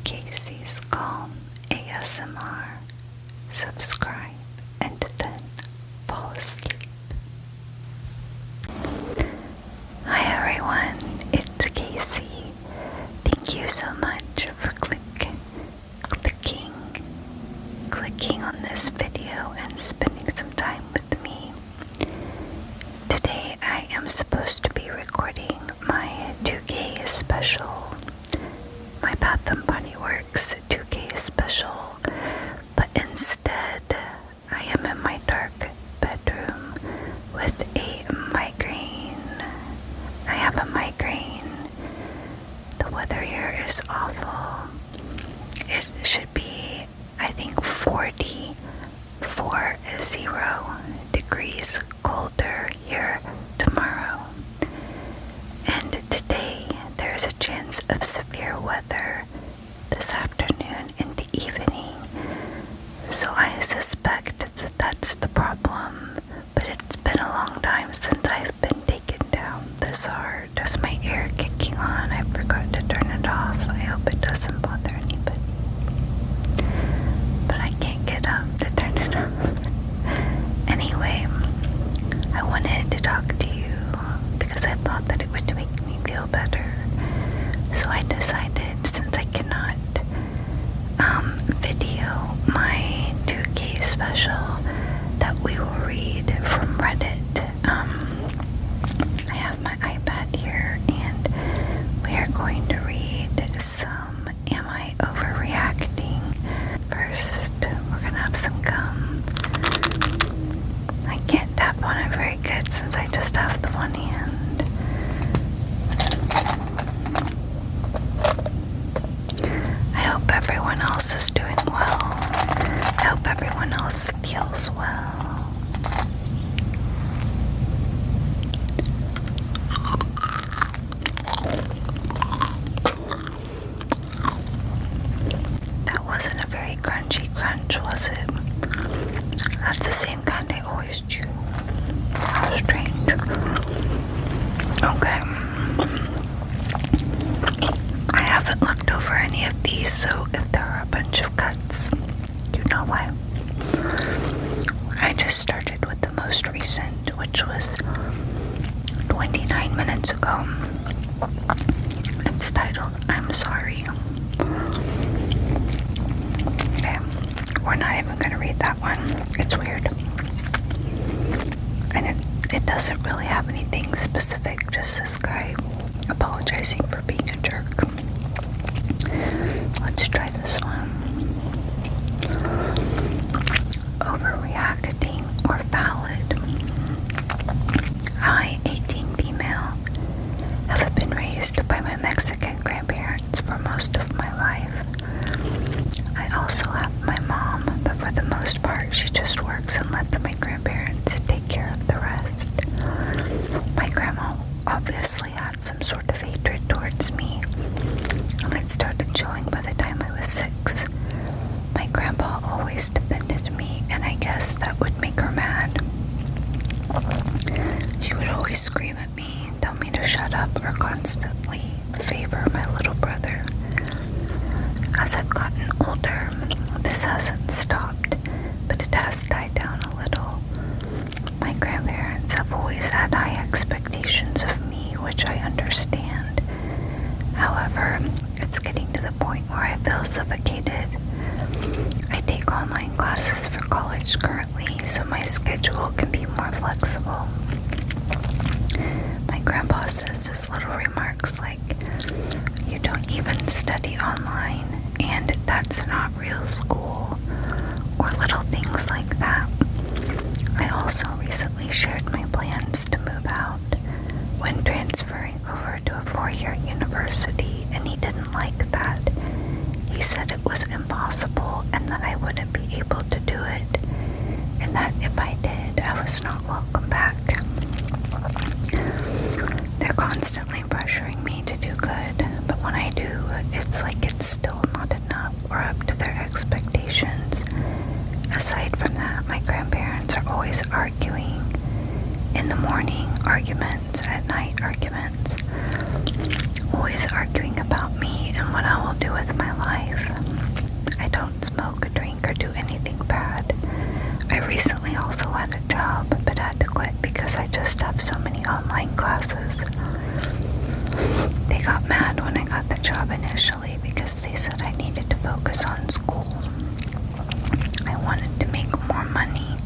Casey's Calm ASMR. Subscribe and then fall asleep. Hi everyone, it's Casey. Thank you so much for clicking on this video and spending some time with me. Today I am supposed to be recording my 2K special, my Bath & Body Works 2K special, but instead I am in my dark bedroom with a migraine. I have a migraine. The weather here is awful. It should be, I think, 40 degrees colder here tomorrow. And today there's a chance of severe weather this afternoon into evening. So I suspect that that's the problem, but it's been a long time since I've been taken down this hard. Is my air kicking on? I forgot to turn it off. I hope it doesn't bother anybody. But I can't get up to turn it off. Anyway, I wanted to talk to you because I thought that it would make me feel better. So I decided, since I cannot video my 2K special, that we will read from Reddit. I have my iPad here and we are going to read some Am I Overreacting? First, we're gonna have some gum. I can't tap on it very good since I just have the one hand. I hope everyone else is doing well. I hope everyone else feels well. That wasn't a very crunchy crunch, was it? That's the same kind I always chew. How strange. Okay. I haven't looked over any of these, so if there are a bunch of cuts, you know why. I just started with the most recent, which was 29 minutes ago. It's titled, I'm Sorry. Okay, we're not even going to read that one. It's weird. And it doesn't really have anything specific, just this guy apologizing for being a jerk. Let's try this one. Overreacting or valid? I, 18 female, have been raised by my Mexican grandparents for most of my life. I also have my mom, but for the most part she just works and lets my grandparents take care of the rest. My grandma obviously had some sort of hatred towards me, and it started showing by the time I was 6. My grandpa always defended me, and I guess that would make her mad. She would always scream at me, tell me to shut up, or constantly favor my little brother. As I've gotten older, this hasn't stopped, but it has died down a little. My grandparents have always had high expectations of me, which I understand. However, it's getting to the point where I feel suffocated. I take online classes for college currently, so my schedule can be more flexible. My grandpa says his little remarks like, "You don't even study online, and that's not real school," or little things like that. I also recently shared my plans to move out when transferring over to a 4-year university, and he didn't like that. He said it was impossible and that I wouldn't be able to do it, and that if I did, I was not welcome back. They're constantly pressuring me to do good, but when I do, it's like it's still not enough or up to their expectations. Aside from that, my grandparents are always arguing. In the morning, arguments. At night, arguments. Always arguing about me and what I will do with my life. used to have so many online classes. They got mad when I got the job initially because they said I needed to focus on school. I wanted to make more money,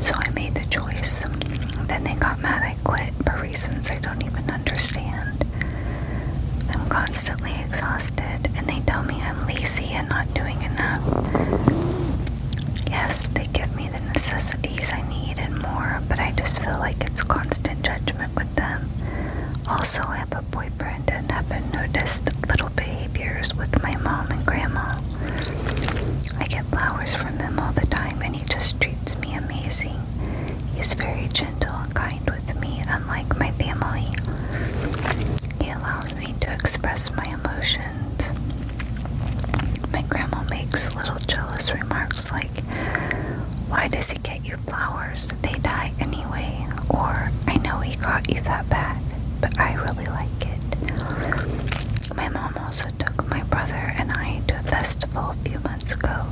so I made the choice. Then they got mad I quit for reasons I don't even understand. I'm constantly exhausted, and they tell me I'm lazy and not doing enough. Yes, they give me the necessities I need and more, but I just feel like it's constant judgment with them. Also, I have a boyfriend and haven't noticed little behaviors with my mom and grandma. I get flowers from him all the time, and he just treats me amazing. He's very gentle and kind with me, unlike my family. He allows me to express my emotions. My grandma makes little jealous remarks like, "Why does he get you flowers? They die anyway." Or, "I know he got you that bag, but I really like it." My mom also took my brother and I to a festival a few months ago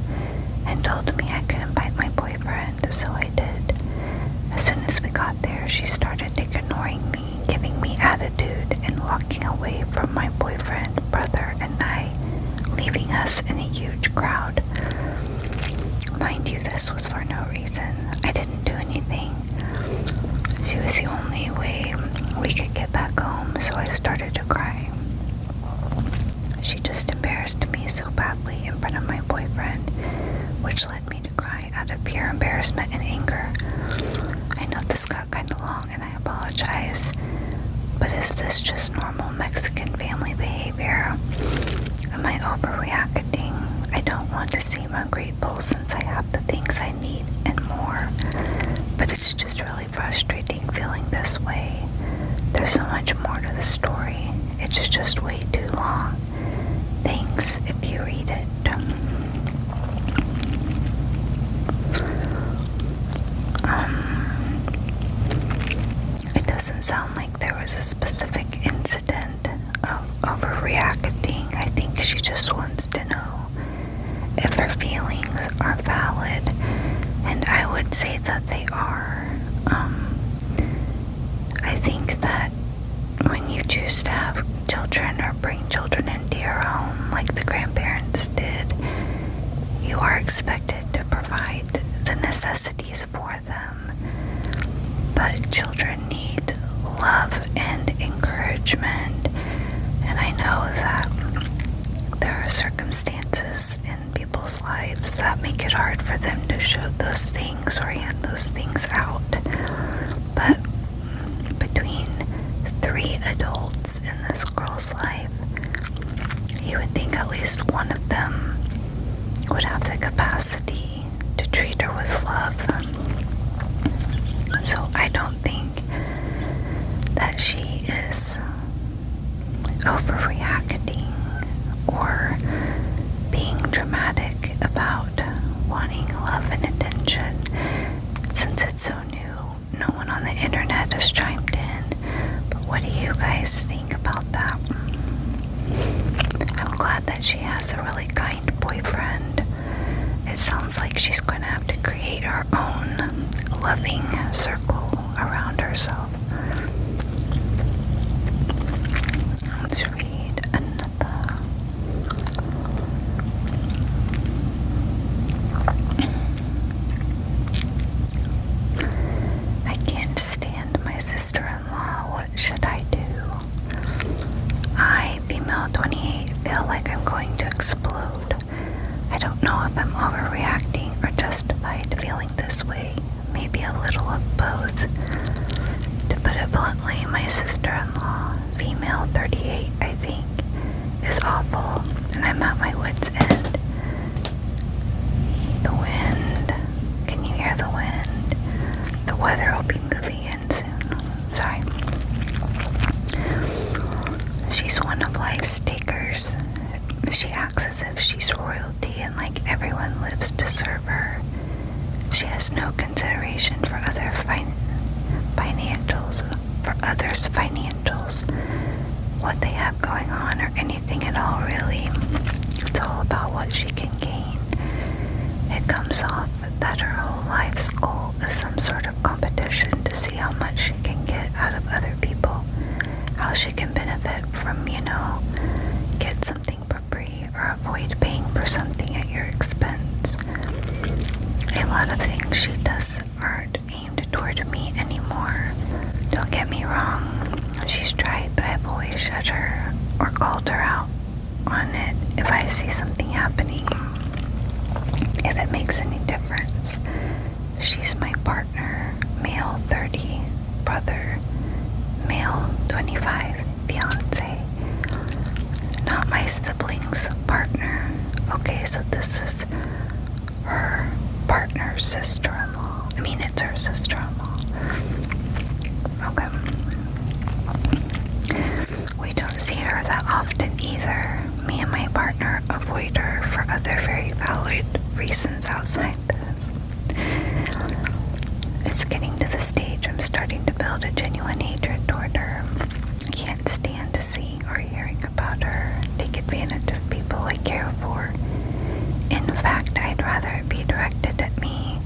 and told me I could invite my boyfriend, so I did. As soon as we got there, she started ignoring me, giving me attitude, and walking away from my boyfriend, brother, and I, leaving us in a huge crowd. Mind you, this was for no reason. I didn't do anything. She was the only way we could get back home, so I started to cry. She just embarrassed me so badly in front of my boyfriend, which led me to cry out of pure embarrassment and anger. I know this got kind of long, and I apologize, but is this just normal Mexican family behavior? Am I overreacting? I don't want to seem ungrateful since I have the things I need and more, but it's just really frustrating feeling this way. There's so much more to the story. It's just way too long. Thanks if you read it. It doesn't sound like there was a specific incident of overreacting. I think she just wants to know if her feelings are valid, and I would say that they are. I think that when you choose to have children or bring children into your home like the grandparents did, you are expected to provide the necessities for them. But children need love and encouragement, and I know that there are circumstances in people's lives that make it hard for them to show those things or hand those things out. But between 3 adults in this girl's life, you would think at least one of them would have the capacity to treat her with love. So I don't think that she is overreacting or being dramatic about wanting love and attention. Since it's so new, no one on the internet has chimed in. But what do you guys think about that? I'm glad that she has a really kind boyfriend. It sounds like she's going to have to create her own loving circle around herself. Let's read another. I can't stand my sister-in-law. What should I do? I, female 28, feel like I'm going to explode. I don't know if I'm overreacting or justified feeling this way. Maybe a little of both. To put it bluntly, my sister-in-law, female 38, I think, is awful, and I'm at my wit's end. The wind. Can you hear the wind? The weather will be moving in soon. Sorry. She's one of life's takers. She acts as if she's royalty and like everyone lives to serve her. She has no consideration for others' financials, what they have going on, or anything at all, really. It's all about what she can gain. It comes off that her whole life's goal is some sort of competition to see how she can benefit from, get something for free or avoid paying for something at your expense. A lot of things she does aren't aimed toward me anymore. Don't get me wrong, she's tried, but I've always shut her or called her out on it if I see something happening. If it makes any difference. She's my partner, male 30, brother, male 25, fiance. Not my sibling's partner. Okay, so this is her partner's sister-in-law. I mean, it's her sister-in-law. Okay. We don't see her that often either. Me and my partner avoid her for other very valid reasons outside this. It's getting to the stage I'm starting to build a genuine hatred toward her. I can't stand seeing or hearing about her take advantage of people I care for. In fact, I'd rather it be directed at me.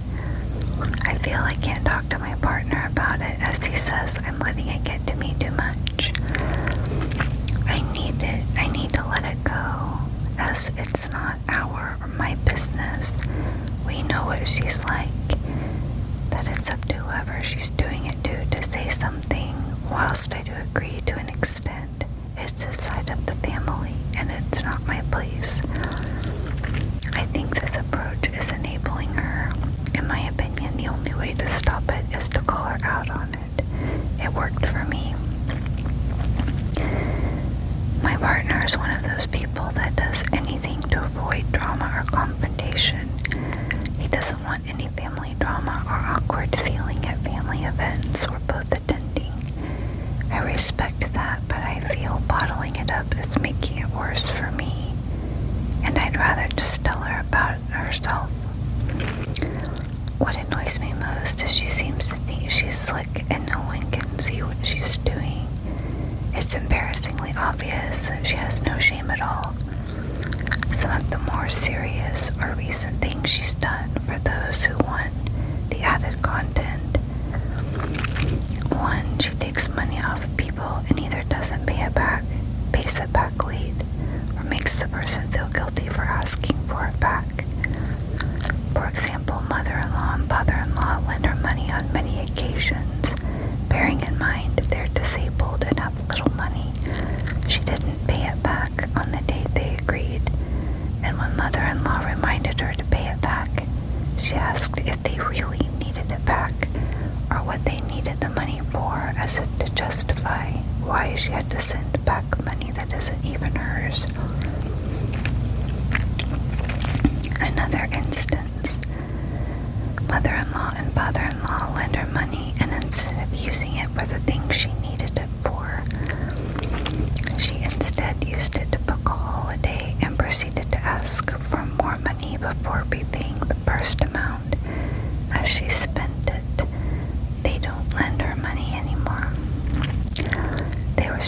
I feel I can't talk to my partner about it, as he says I'm letting it get to me too much. I need to let it go, as it's not our or my business. We know what she's like, that it's up to whoever she's doing it to say something. Whilst I do agree to an extent, it's the side of the family, and it's not my place. I think this approach is enabling her. In my opinion, the only way to stop it is to call her out on it. It worked for me. My partner is one of those people that does anything to avoid drama or confrontation. He doesn't want any family drama or awkward feeling at family events we're both attending. I respect that, but I feel bottling it up is making it worse for me, and I'd rather just tell her about it herself. What annoys me most is she seems to think she's slick and no one can see what she's doing. It's embarrassingly obvious that she has no shame at all. Some of the more serious or recent things she's done for those who want the added content. 1, she takes money off people and either doesn't pay it back, pays it back late, or makes the person feel guilty for asking for it back. For example, mother-in-law and father-in-law lend her money on many occasions, bearing in mind they're disabled and have little money. She didn't pay it back on the date they agreed, and when mother-in-law reminded her to pay it back, she asked if they really needed it back, or what they needed the money for, as if to justify why she had to send back money that isn't even hers. Another instance. Mother-in-law and father-in-law lend her money, and instead of using it for the things she needed it for, she instead used it to book a holiday and proceeded to ask for more money before repaying the first amount. As she spent it, they don't lend her money anymore. They were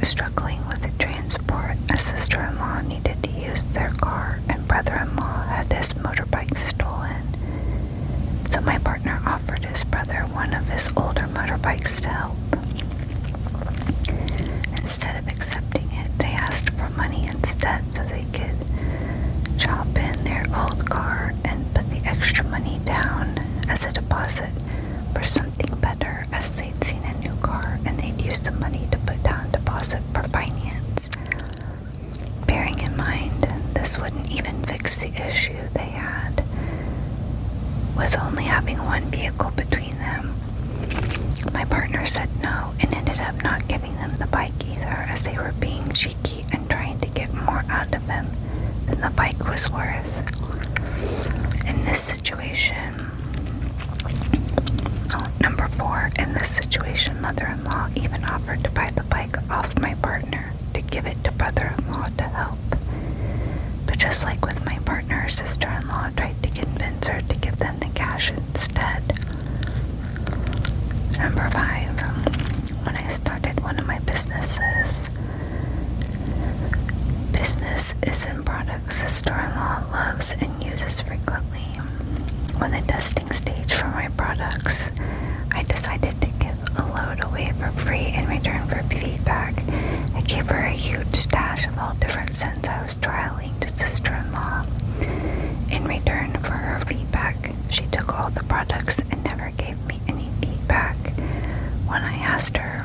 struggling with the transport. A sister-in-law needed to use their car, and brother-in-law had his motorbike stolen. So my partner offered his brother one of his older motorbikes to help. Instead of accepting it, they asked for money instead so they could chop in their old car and put the extra money down as a deposit for something better, as they'd seen a new car and they'd use the money to put down deposit for finance. Bearing in mind, this wouldn't even fix the issue they had with only having one vehicle between them. My partner said no and ended up not giving them the bike either, as they were being cheeky and trying to get more out of him than the bike was worth. In this situation, number 4, in this situation, mother-in-law even offered to buy the bike off my partner to give it to brother-in-law to help. But just like with my partner, sister-in-law tried to convince her to give them the cash instead. Number 5, when I started one of my businesses. Business is in products sister-in-law loves and uses frequently. When the testing stage for my products, I decided to give a load away for free in return for feedback. gave her a huge stash of all different scents I was trialing to sister-in-law. In return for her feedback, she took all the products and never gave me any feedback. When I asked her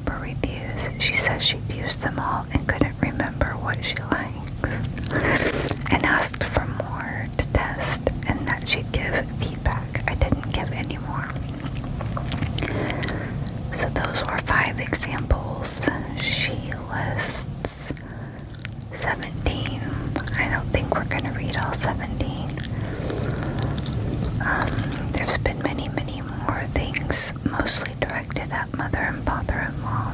for reviews, she said she'd used them all and couldn't remember what she likes, and asked for more to test and that she'd give feedback. I didn't give any more. So those were 5 examples. She lists 17. I don't think we're going to read all 17. There's been many, many more things, mostly directed at mother and father-in-law.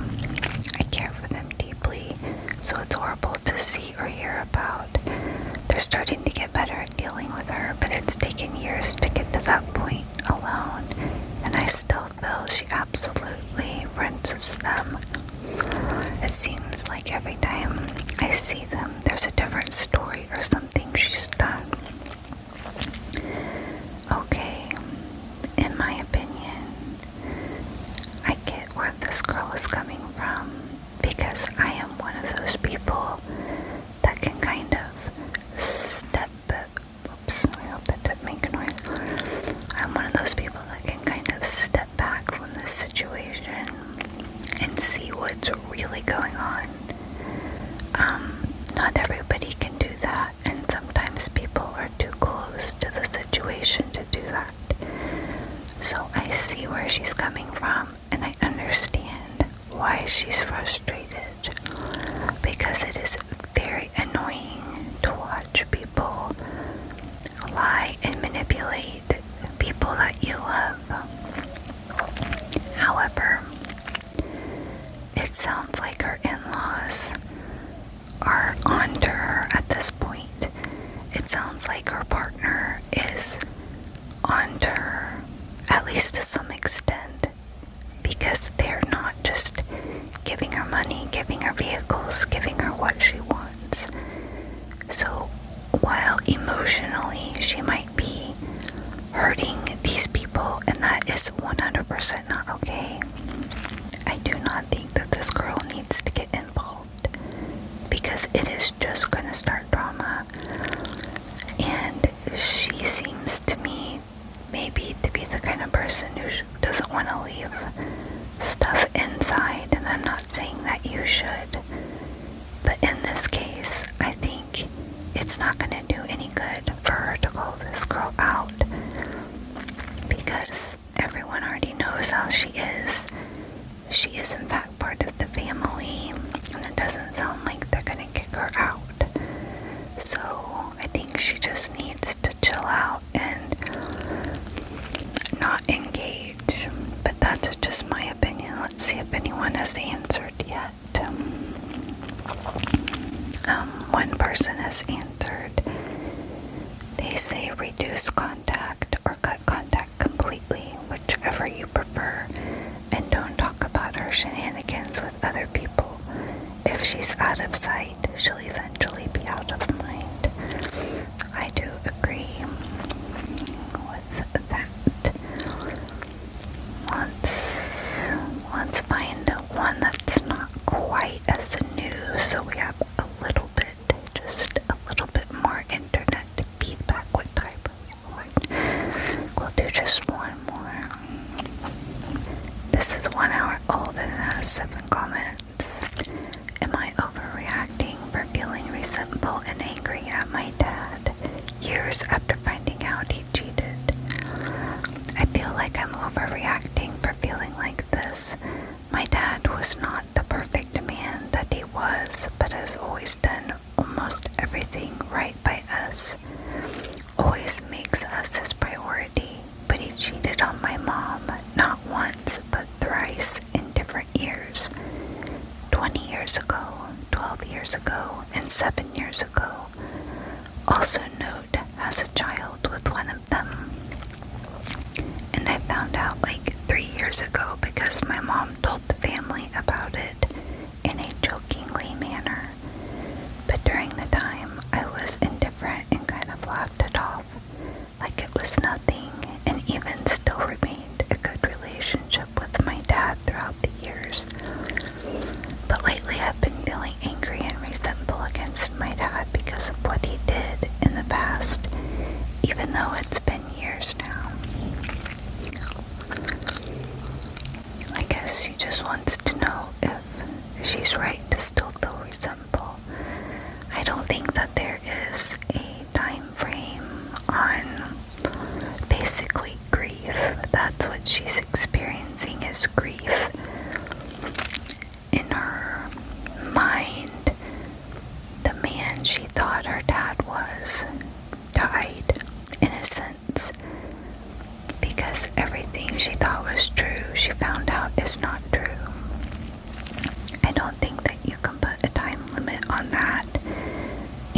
I care for them deeply, so it's horrible to see or hear about. They're starting to get better at dealing with her, but it's taken years to get to that point alone, and I still feel she absolutely rinses them. It seems like every time I see them, there's a different story or something she's done. Okay, in my opinion, I get where this girl is coming from, because I am one of those people that can kind of step back. Oops, I hope that didn't make a noise. I'm one of those people that can kind of step back from this situation and see what's really going on. Not everybody can do that, and sometimes people are too close to the situation to do that. So I see where she's coming from, and I understand why she's frustrated, because it is very annoying to watch people lie and manipulate people that you love. However, it sounds like her in-laws are onto her at this point. It sounds like her partner is onto her, at least to some extent, because they're not just giving her money, giving her vehicles, giving her what she wants. So while emotionally she might be hurting these people, and that is 100% not okay, I do not think that this girl needs to get involved, because it is just going to start drama. And she seems to me maybe to be the kind of person who doesn't want to leave stuff inside, and I'm not saying that you should, but in this case, I think it's not going to do any good for her to call this girl out, because everyone already knows how she is. She is in fact part of the family, and it doesn't sound like they're going to kick her out. So I think she just needs to chill out and not engage. But that's just my opinion. Let's see if anyone has answered yet. One person has answered. They say reduce contact or cut contact completely, whichever you prefer, and don't talk about her shenanigans with other people. If she's out of sight, she'll eventually be out of mind. I do agree with that. Let's find one that's not quite as new, so we have just a little bit more internet feedback. What type of one? We'll do just one more. This is 1 hour old and it has 7 comments. Am I overreacting for feeling resentful and angry at my dad years after finding out he cheated? I feel like I'm overreacting for feeling like this. My dad was not the perfect man that he was, but has always done almost everything right by us. Always makes us his priority, but he cheated on my mom, not once, but thrice in different years. 20 years ago, 12 years ago, and 7 years ago. Also note, has a child with one of them. And I found out like 3 years ago because my mom told the family about it in a jokingly manner. But during the time, I was indifferent and kind of laughed it off, like it was nothing, and even still remained a good relationship with my dad throughout the years. But lately I've been though it's been years now. I guess she just wants to know if she's right to still feel resentful. I don't think that there is a time frame on basically grief. That's what she's experiencing, is grief. In her mind, the man she thought her dad was died, in a sense, because everything she thought was true, she found out is not true. I don't think that you can put a time limit on that,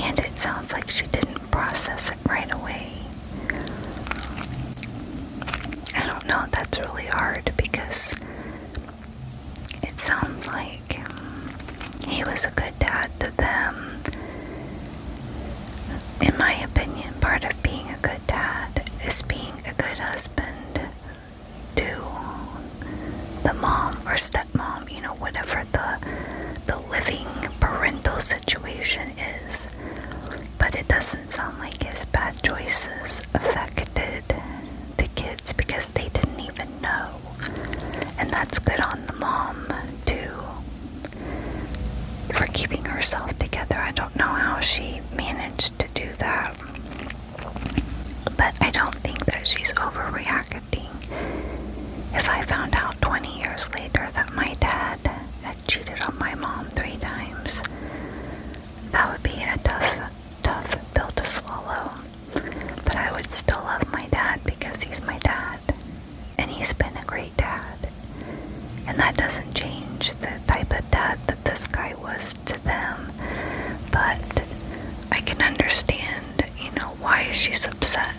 and it sounds like she didn't process it right away. I don't know, that's really hard, because it sounds like he was a good dad to them. In my opinion, part of being a good dad is being a good husband to the mom or stepmom, whatever the living parental situation is. But it doesn't sound like his bad choices affected the kids, because they didn't even know. And that's good on the mom too, for keeping herself together. I don't know how she managed to do that, but I don't think that she's overreacting. If I found out 20 years later that my dad had cheated on my mom 3 times, that would be a tough pill to swallow. But I would still love my dad because he's my dad, and he's been a great dad. And that doesn't change the type of dad that this guy was to them. But I can understand, why she's upset.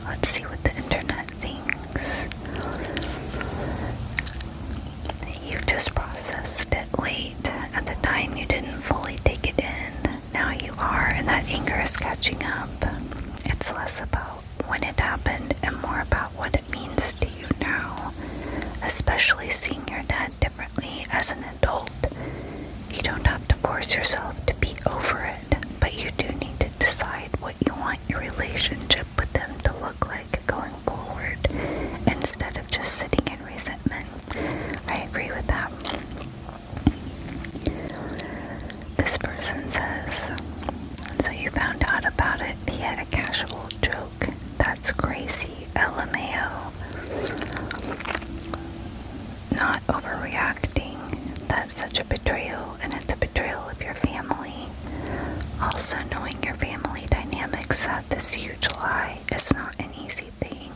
Let's see what the internet thinks. You just processed it late. At the time, you didn't fully take it in. Now you are, and that anger is catching up. It's less about when it happened and more about what it means to you now, especially seeing your dad differently as an adult. You don't have to force yourself to be over it, but you do need to decide what you want your relationship with them to look like going forward, instead of just sitting in resentment. I agree with that. This person says, so you found out about it via a casual joke. That's crazy, LMAO. Not overreacting. That's such a betrayal, and it's a betrayal of your family. Also, knowing your family dynamics at this huge lie is not an easy thing.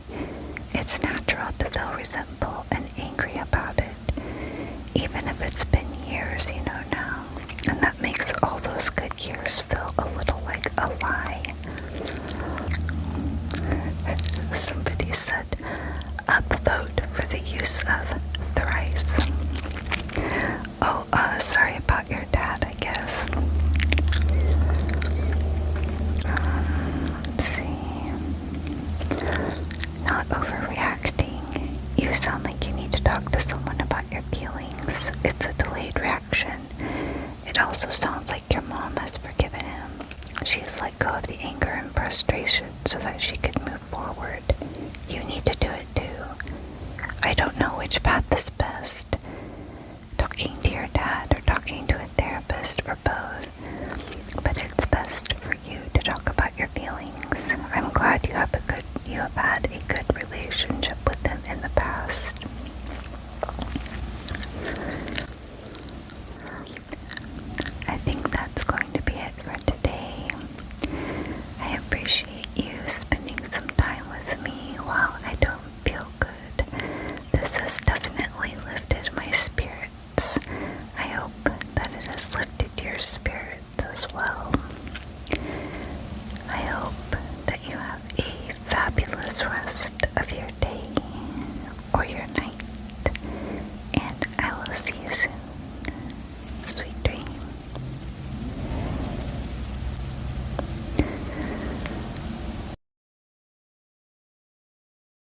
It's natural to feel resentful and angry about it, even if it's been years, now. And that makes all those good years feel a little like a lie. Somebody said, upvote for the use of thrice. Oh, sorry about your dad, I guess. Let's see. Not overreacting. You sound like you need to talk to someone about your feelings. It's a delayed reaction. It also sounds like your mom has forgiven him. She has let go of the anger and frustration so that she could move forward. You need to do it too. I don't know which path is best. Talking to your dad or talking to a therapist or both. But it's best for you to talk about your feelings. I'm glad you have had a good relationship with them in the past. I think that's going to be it for today. I appreciate you spending some time with me while I don't feel good. This has definitely lifted my spirits. I hope that it has lifted your spirits as well. I hope that you have a fabulous rest